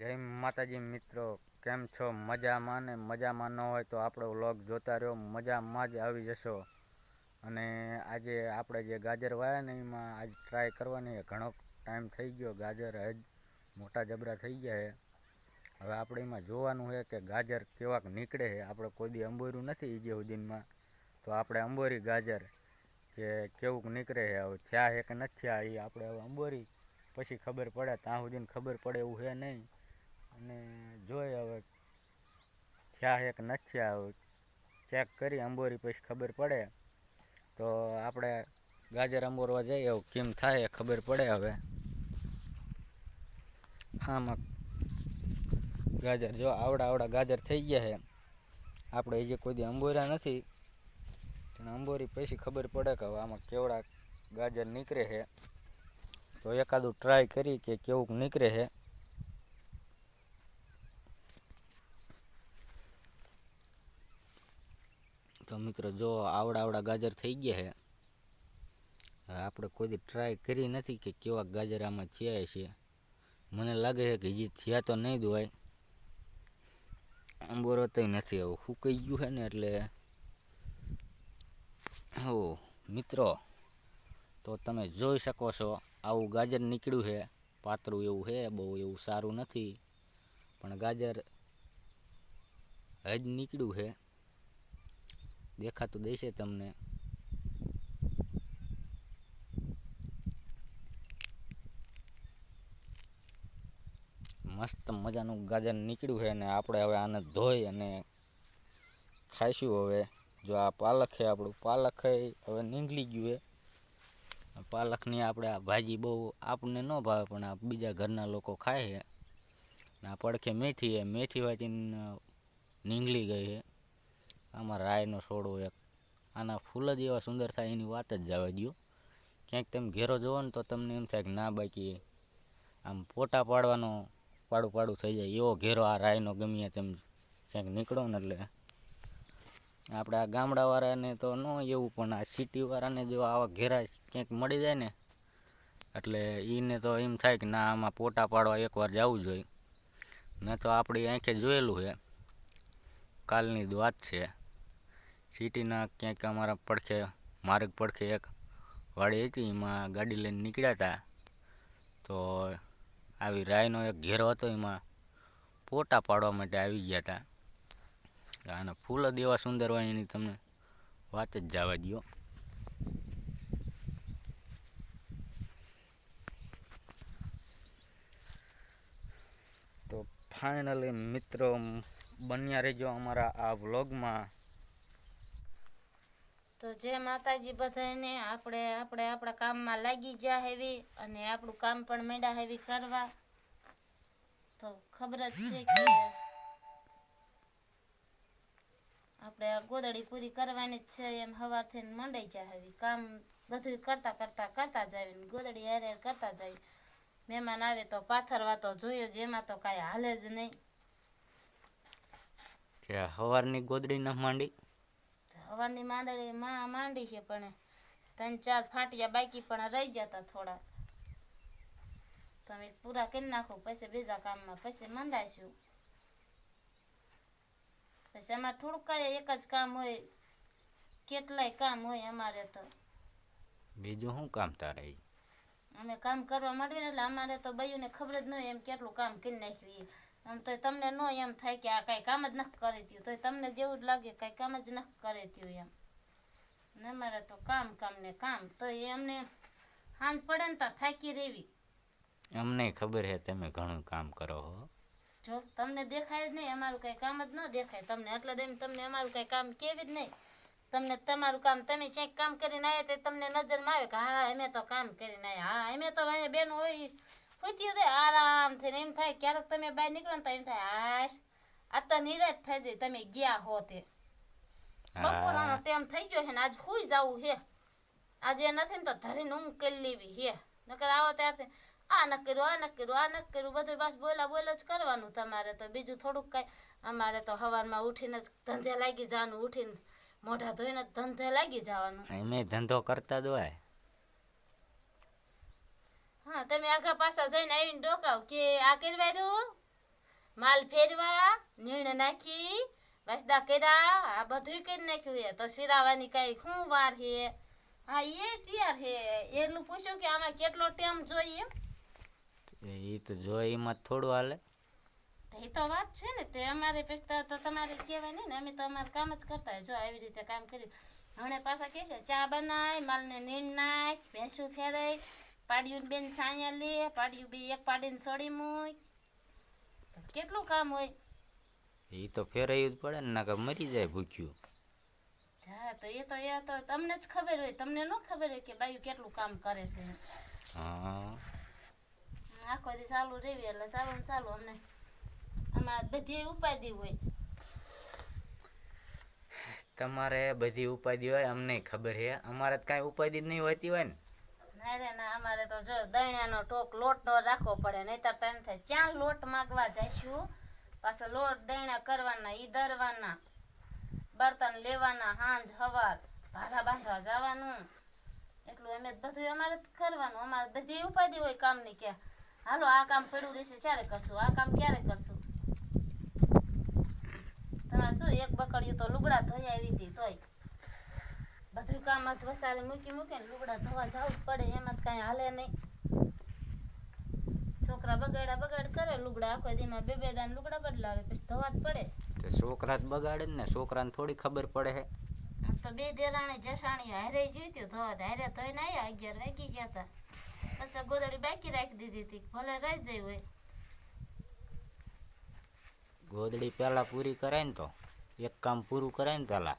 જય માતાજી મિત્રો, કેમ છો? મજામાં? ને મજામાં ન હોય તો આપણો વ્લોગ જોતા રહ્યો, મજામાં જ આવી જશો. અને આજે આપણે જે ગાજર વાયા ને એમાં આજ ટ્રાય કરવાની. ઘણો ટાઈમ થઈ ગયો, ગાજર હજ મોટા જબરા થઈ ગયા છે. હવે આપણે એમાં જોવાનું છે કે ગાજર કેવાક નીકળે છે. આપણે કોઈ દી અંબોર્યું નથી જે સુધીમાં, તો આપણે અંબોરી ગાજર કે કેવું નીકળે છે. હવે થયા છે કે નથી થયા એ આપણે હવે અંબોરી પછી ખબર પડે. ત્યાં સુધીને ખબર પડે એવું છે નહીં. અને જોઈએ હવે થયા છે કે નથી થયા, હવે ચેક કરી અંબોરી પછી ખબર પડે. તો આપણે ગાજર અંબોરવા જઈએ, એવું કેમ થાય ખબર પડે. હવે આમાં ગાજર જો આવડા ગાજર થઈ ગયા છે. આપણે હજી કોઈ દી અંબોર્યા નથી, પણ અંબોરી પછી ખબર પડે કે હવે આમાં કેવડા ગાજર નીકળે છે. તો એકાદું ટ્રાય કરી કે કેવું નીકળે છે. તો મિત્રો જો આવડા ગાજર થઈ ગયા છે. આપણે કોઈ દી ટ્રાય કરી નથી કે કેવા ગાજર આમાં થયા છે. મને લાગે છે કે હજી થયા તો નહીં દોવાય. અંબોરો તો નથી, આવું સુકાઈ ગયું છે ને એટલે. હો મિત્રો, તો તમે જોઈ શકો છો આવું ગાજર નીકળ્યું છે. પાતળું એવું છે, બહુ એવું સારું નથી, પણ ગાજર હજ નીકળ્યું છે. દેખાતું દેશે તમને. મસ્ત મજાનું ગાજર નીકળ્યું છે ને આપણે હવે આને ધોઈ અને ખાઈશું. હવે જો આ પાલક છે, આપણું પાલક હવે નીકળી ગયું છે. પાલકની આપણે આ ભાજી બહુ આપણને ન ભાવે, પણ આ બીજા ઘરના લોકો ખાય છે. આ પડખે મેથી છે, મેથી વાંચીને નીંગળી ગઈ છે. આમાં રાયનો છોડો એક, આના ફૂલ જ એવા સુંદર થાય એની વાત જ જવા દો. ક્યાંક તમે ઘેરો જોવો ને તો તમને એમ થાય કે ના બાકી આમ ફોટા પાડવાનો પાડું થઈ જાય એવો ઘેરો આ રાયનો ગમીએ તેમ ક્યાંક નીકળો ને. એટલે આપણે આ ગામડાવાળાને તો ન એવું, પણ આ સિટીવાળાને જો આવા ઘેરા ક્યાંક મળી જાય ને એટલે એને તો એમ થાય કે ના આમાં ફોટા પાડવા એકવાર જવું જોઈએ. મેં તો આપણી આંખે જોયેલું છે, કાલની જ વાત છે. સિટીના ક્યાંક અમારા પડખે માર્ગ પડખે એક વાડી હતી, એમાં ગાડી લઈને નીકળ્યા હતા. તો આવી રાયનો એક ઘેરો હતો, એમાં ફોટા પાડવા માટે આવી ગયા હતા. અને ફૂલ જ એવા સુંદર હોય એની તમને વાત જ જવા દો. તો ફાઇનલી મિત્રો બન્યા રહેજો અમારા આ વ્લોગમાં. તો જય માતાજી બધાને. આપણે આપણા કામમાં લાગી ગયા હેવી, અને આપણું કામ પણ મેળા હેવી કરવા. તો ખબર જ છે કે આપણે ગોદડી પૂરી કરવાની જ છે. એમ સવારથી મંડાઈ જાય હેવી કામ બધું કરતા જાય, ગોદડી હારે કરતા જાય. મહેમાન આવે તો પાથરવા તો જોઈએ જ, એમાં તો કાંઈ હાલે જ નહીં. સવારની ગોદડી ન માંડી, સવારની માંડી છે, પણ 3-4 ફાટિયા બાકી પણ રહી ગયા હતા થોડા. તમે પૂરા કરી નાખો પછી બીજા કામમાં પછી મંડાઈશું. પછી અમારે થોડુંક કાંઈ એક જ કામ હોય, કેટલાય કામ હોય અમારે તો. બીજું શું કામ તારે? અમે કામ કરવા માંડીએ ને એટલે અમારે તો બયુંને ખબર જ ન હોય એમ કેટલું કામ કરી નાખ્યું. આમ તો તમને ન એમ થાય કે આ કાંઈ કામ જ નથી કરી ત્યું, તો તમને જેવું જ લાગે કાંઈ કામ જ નથી કરી ત્યું એમ. ને અમારે તો કામ ને કામ, તો એમને હાંજ પડે ને તો થાકી રેવી. અમને ખબર છે તમે ઘણું કામ કરો હો. જો તમને દેખાય જ નહીં, અમારું કઈ કામ જ ન દેખાય તમને, એટલે તમને અમારું કઈ કામ કેવી જ નહીં. તમને તમારું કામ, તમે ક્યાંક કામ કરીને આવ્યા તો તમને નજરમાં આવે કે હા અમે તો કામ કરીને આવ્યા. હા અમે તો અહીંયા બેન હોય હોતી આરામ થઈને એમ થાય. ક્યારેક તમે બહાર નીકળો ને તો એમ થાય હાશ આ તો નિરાશ થઈ જાય તમે ગયા હો તે. બપોરનો ટાઈમ થઈ ગયો છે ને આજ સુઈ જવું છે. આજે નથી ને તો ધરીને ઊંઘ કરી લેવી છે. નકર આવો ત્યારથી આ ન કર્યું બધું બસ બોલા જ કરવાનું તમારે. તો બીજું થોડુંક કાંઈ અમારે તો સવારમાં ઉઠીને જ ધંધે લાગી જવાનું, ઉઠીને મોઢા ધોઈને જ ધંધે લાગી જવાનું. અમે ધંધો કરતા જ હોય. હા તમે આગા પાછા જઈને આવીને ડોકાવ કે આ કરવાયું માલ ફેરવા નીણ નાખી વાસદા કર્યા આ બધું કરી નાખ્યું હે તો સિરાવાની કઈ શું વાર હે હા એ તૈયાર હે એટલું પૂછ્યું કે આમાં કેટલો ટાઈમ જોઈએ એ તો જોઈ એમાં થોડું હાલે. એ તો વાત છે ને તે અમારે પછી તો તમારે કહેવાય નહીં ને અમે તો અમારે કામ જ કરતા હોય જો આવી રીતે કામ કરી હમણે પાછા કે છે ચા બનાય માલને નીણ નાખ ભેંસું ફેરાય પાડ્યું બેન સાયા લે પાડ્યું બે એક પાડીને છોડી મૂક તો કેટલું કામ હોય. એ તો ફેરાયું જ પડે ને નકર મરી જાય ભૂખ્યું. હા તો એ તો તમને જ ખબર હોય તમને ન ખબર હોય કે બાયું કેટલું કામ કરે છે. હા આખો દી ચાલુ રહેવી એટલે સારું ને સારું અમને આમાં બધી ઉપાધિ હોય. તમારે બધી ઉપાધિ હોય અમને ખબર છે અમારે તો કાંઈ ઉપાધિ જ નહીં હોતી હોય ને. ના રે ના અમારે તો જો દણિયાનો ટોક લોટ નો રાખવો પડે નહીતર તો એમ થાય ક્યાં લોટ માગવા જઈશું પાછો લોટ દણિયા કરવાના ઈ દરવાના બર્તન લેવાના હાંજ હવાર ભાડા બાંધવા જવાનું એટલું અમે બધું અમારે જ કરવાનું અમારે બધી ઉપાધિ હોય કામની કે હાલો આ કામ પડ્યું રહેશે ક્યારે કરશું આ કામ ક્યારે કરશું. તમારે શું એક બકડ્યું તો લુગડા ધોઈ આવી હતી તોય બધું કામ હાથ વસારે મૂકે ને લુગડા ધોવા જવું જ પડે એમાં કઈ હાલે નહીં. છોકરા બગાડ કરે લુગડા આખો દીમાં બે દાન લુગડા બદલાવે પછી ધોવા જ પડે. તે છોકરા જ બગાડે ને છોકરાને થોડી ખબર પડે હે. તો બે દેરાણી જસાણી હારે જોઈતું ધોવા હારે ધોઈને આવ્યા 11 વાગી ગયા હતા પછી ગોદડી બાકી રાખી દીધી હતી ભલે રહી જાય હોય. ગોદડી પેલા પૂરી કરાય ને તો એક કામ પૂરું કરાય ને પેલા.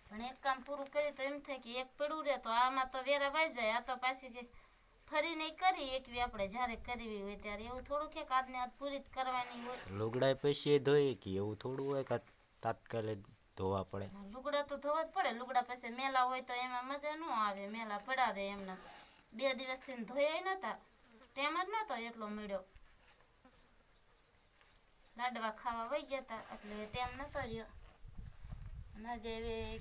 પણ એક કામ પૂરું કરી તો એમ થાય કે એક પડ્યું રહે તો આમાં તો વેરા વાઈ જાય આ તો પાછી કે ફરી નહીં કરી એકવી આપણે જ્યારે કરવી હોય ત્યારે એવું થોડું કે આજને આજ પૂરી જ કરવાની હોય. લુગડા પછી ધોઈએ કે એવું થોડું હોય કે તાત્કાલિક ધોવા પડે. લુગડા તો ધોવા જ પડે લુગડા પછી મેલા હોય તો એમાં મજા ન આવે મેલા પડા રહે એમના 2 દિવસથી ધોયા નતા ટેમ જ નતો એટલો મળ્યો લાડવા ખાવા વહી ગયા હતા એટલે ટેમ નતો રહ્યો. અને જે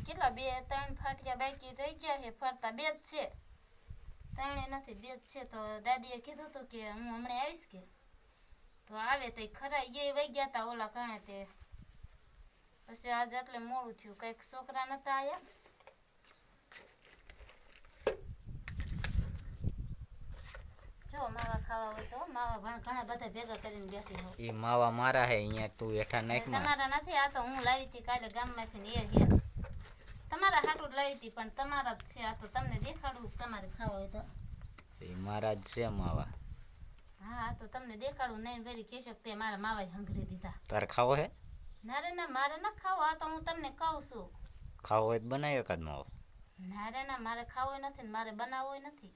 કેટલા 2-3 ફાટિયા બાકી રહી ગયા છે ફરતા 2 જ છે 3 નથી 2 જ છે તો દાદીએ કીધું હતું કે હું હમણાં આવીશ કે તો આવે તો ખરા એ વહી ગયા હતા ઓલા કારણે તે પછી આજ એટલે મોડું થયું કંઈક છોકરા નતા આયા. જો માવા ખાવા હોય તો માવા ઘણા બધા ભેગા કરીને બેઠી હોઉં. એ માવા મારા હે અહીંયા તું હેઠા નાખ માં. તમારા નથી આ તો હું લાવી હતી કાલે ગામમાંથી એ હે તમારા હાટું જ લાવી હતી પણ તમારા જ છે આ તો તમને દેખાડું તમારે ખાવા હોય તો. એ મારા જ છે માવા. હા આ તો તમને દેખાડું નહીં વેરી કહેશો કે તે મારા માવાએ હંગરી દીધા. તારે ખાવો હે? ના રે ના મારે ન ખાવો આ તો હું તમને કહું છું. ખાવો હોય તો બનાવ્યો કાદ માવો. ના રે ના મારે ખાવો નથી ને મારે બનાવવો નથી.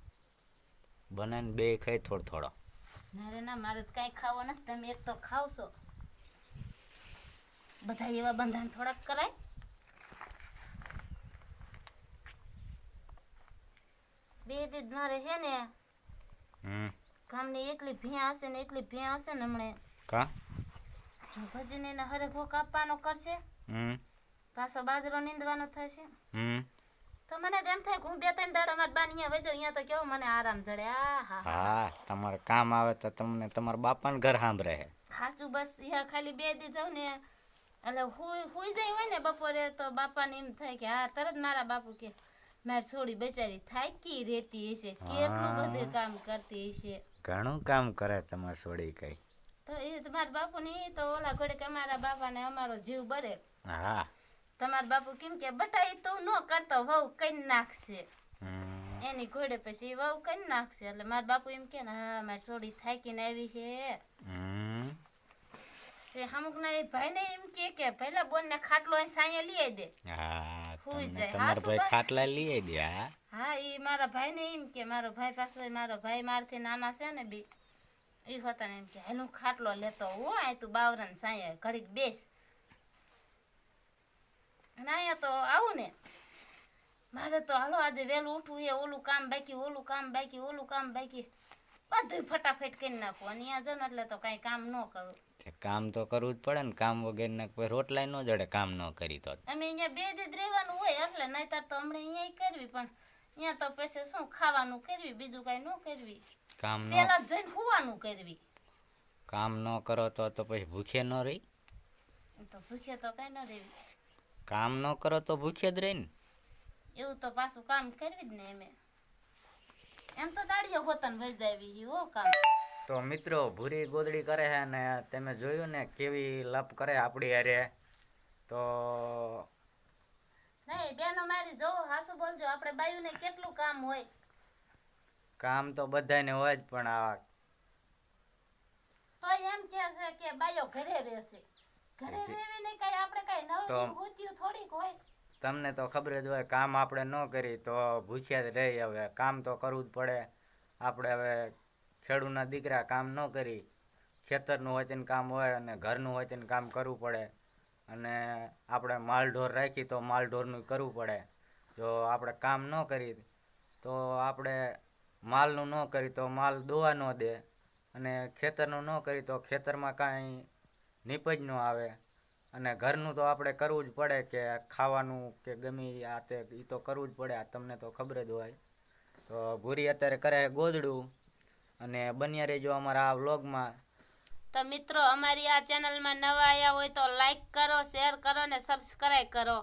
બનાવીને બે ખાઈ થોડો થોડો. ના રે ના મારે કઈ ખાવો નથી તમે એક તો ખાવ છો બધા એવા બંધાણ થોડાક કરાય. બે દી મારે હે ને ગામની એટલી ભેં હશે ને હમણે કા ભજીને એના હરે ભો કાપવાનો કરશે પાછો બાજરો નીંદવાનો થશે તો મને એમ થાય કે હું 2-3 દાડા મારા બા અહીંયા વજો અહીંયા તો કેવો મને આરામ જડે. હા તમારે કામ આવે તો તમને તમારા બાપાને ઘર સાંભળે હે. સાચું બસ અહીંયા ખાલી 2 દી જાઉં ને એટલે હુઈ જાય હોય ને બપોરે તો બાપાને એમ થાય કે હા તરત મારા બાપુ કે મારી છોડી બેચારી થાકી રહેતી હશે કેટલું બધું કામ કરતી હશે. ઘણું કામ કરે તમારે છોડી કઈ તો એ તમારા બાપુ ને તો ઓલા ઘડે કે અમારા બાપાને અમારો જીવ બરે. હા તમારા બાપુ કેમ કે બટા એ તું ન કરતો વહુ કઈ નાખશે એની ઘોડે પછી વહુ કઈ નાખશે એટલે મારા બાપુ એમ કે હા મારી છોડી થાકીને આવી છે અમુક ના એ ભાઈ ને એમ કે પેલા બોન ને ખાટલો સાયા લઈ દે. હા હુઈ જાય. તમારો ભાઈ ખાટલા લઈ દે. હા એ મારા ભાઈ ને એમ કે મારો ભાઈ પાસે મારો ભાઈ મારથી નાના છે ને બી એ હતા ને એમ કે એનો ખાટલો લેતો હોય તું બાવરન સાયા ઘડીક બેસ અને અહીંયા તો આવું ને મારે તો હાલો આજે વહેલું ઉઠવું એ ઓલું કામ બાકી બધું ફટાફટ કરી નાખું અને અહીંયા જન એટલે તો કઈ કામ ન કરું. કામ તો કરવું જ પડે ને કામ વગર ને કોઈ રોટલાય ન જડે કામ ન કરી તો. અમે અહીંયા 2 દી રહેવાનું હોય એટલે નહીતર તો હમણાં અહીંયા કરવી પણ અહીંયા તો પછી શું ખાવાનું કરવી બીજું કઈ ન કરવી કામ પેલા જઈને હુવાનું કરવી. કામ ન કરો તો પછી ભૂખે ન રહી. તો ભૂખ્યા તો કઈ ન રહેવી. કામ ન કરો તો ભૂખે જ રહી ને. એવું તો પાછું કામ કરવી જ ને એમે. એમ તો દાડીઓ હોતન વહી જાય હો કામ. તો મિત્રો ભૂરી ગોદડી કરે છે ને તમે જોયું ને કેવી લપ કરે આપણી હારે. તો નહીં બેનો મારી જોવો હાસુ બોલજો, આપણે બાયુને કેટલું કામ હોય. કામ તો બધાને હોય જ પણ આ તો એમ કે છે કે બાયો ઘરે રહેશે. ઘરે રહેવીને કઈ આપણે કઈ તો નવું હોત્યું થોડીક હોય. તમને તો ખબર જ હોય કામ આપણે ન કરી તો ભૂખ્યા જ રહી. હવે કામ તો કરવું જ પડે. આપણે હવે ખેડૂતના દીકરા કામ ન કરી, ખેતરનું હોય તેને કામ હોય અને ઘરનું હોય તેને કામ કરવું પડે. અને આપણે માલ ઢોર રાખી તો માલ ઢોરનું કરવું પડે. જો આપણે કામ ન કરી તો આપણે માલનું ન કરી તો માલ દોવા ન દે, અને ખેતરનું ન કરી તો ખેતરમાં કાંઈ નીપજ ન આવે. અને ઘરનું તો આપણે કરવું જ પડે કે ખાવાનું કે ગમે આ તે એ તો કરવું જ પડે. આ તમને તો ખબર જ હોય. તો ભૂરી અત્યારે કરે ગોદડું. અને બન્યા રહેજો અમારા આ વ્લોગમાં. તો મિત્રો અમારી આ ચેનલમાં નવા આવ્યા હોય તો લાઈક કરો, શેર કરો ને સબસ્ક્રાઇબ કરો.